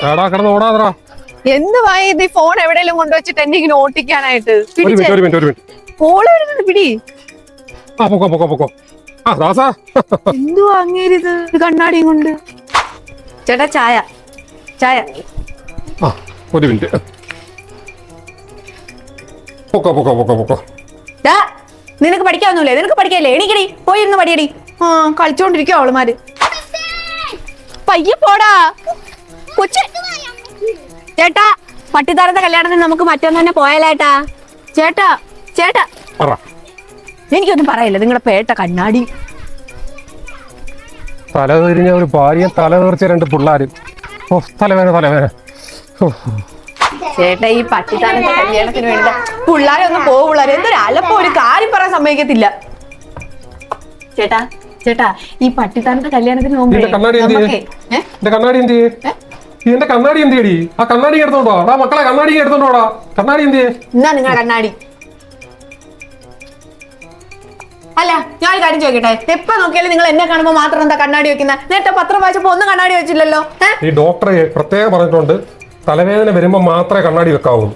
എടാ കിടന്ന് ഓടാതറാ. എന്തുവായി ഇത് ഫോൺ എവിടെയെങ്കിലും കൊണ്ടുവച്ചിട്ട് എന്നെ ഇങ്ങനെ ഓട്ടിക്കാനായിട്ട് ഒരു മിനിറ്റ്. കോള് വരുന്നത് പിടി. ആ പൊക്കോ. ആ ദാസാ. എന്തുവാ അങ്ങേരിത് കണ്ണാടിയും കൊണ്ട്? ചേട്ടാ ചായ. ആ ഒരു മിനിറ്റ്. പൊക്കോ. നിനക്ക് പഠിക്കാവുന്നില്ലേ? നിനക്ക് പഠിക്കാല്ലേ? എണീക്കടി, പോയി ഇരുന്ന് പടിയടി. ആ കളിച്ചോണ്ടിരിക്കോ അവളുമാര്. പയ്യെ പോടാ കൊച്ചെ. ചേട്ടാ പട്ടിത്താരത്തെ കല്യാണത്തിന് നമുക്ക് മറ്റൊന്ന് തന്നെ പോയാലേട്ടാ. ചേട്ടാ എനിക്കൊന്നും പറയില്ല. നിങ്ങളുടെ പേട്ട കണ്ണാടി തല തിരിഞ്ഞ ഒരു ഭാര്യയും തല തീർച്ച 2 പിള്ളേരും. ഓ തലവേന. ചേട്ടാ ഈ പട്ടിത്താരത്തെ കല്യാണത്തിന് വേണ്ട പിള്ളേരെ ഒന്ന് പിള്ളേരെ എന്തൊരു അലപ്പോ, ഒരു കാര്യം പറയാൻ സമ്മതിക്കത്തില്ല. ചേട്ടാ ഈ പട്ടിത്താരത്തെ കല്യാണത്തിന് എന്റെ കണ്ണാടി എന്തിയടി? ആ കണ്ണാടി എടുത്തോണ്ടോ മക്കളെ, കണ്ണാടി എടുത്തോണ്ടോടാ. കണ്ണാടി എന്തിയെ? എന്നാ നിങ്ങളെ കണ്ണാടി. അല്ല ഞാൻ ഒരു കാര്യം ചോദിക്കട്ടെ, എപ്പ നോക്കിയാലും നിങ്ങൾ എന്നെ കാണുമ്പോ മാത്രം എന്താ കണ്ണാടി വെക്കുന്നത്? നേരത്തെ പത്രം വായിച്ചപ്പോ ഒന്നും കണ്ണാടി വെച്ചില്ലല്ലോ. ഈ ഡോക്ടറെ പ്രത്യേകം പറഞ്ഞിട്ടുണ്ട്, തലവേദന വരുമ്പോ മാത്രമേ കണ്ണാടി വെക്കാവൂ.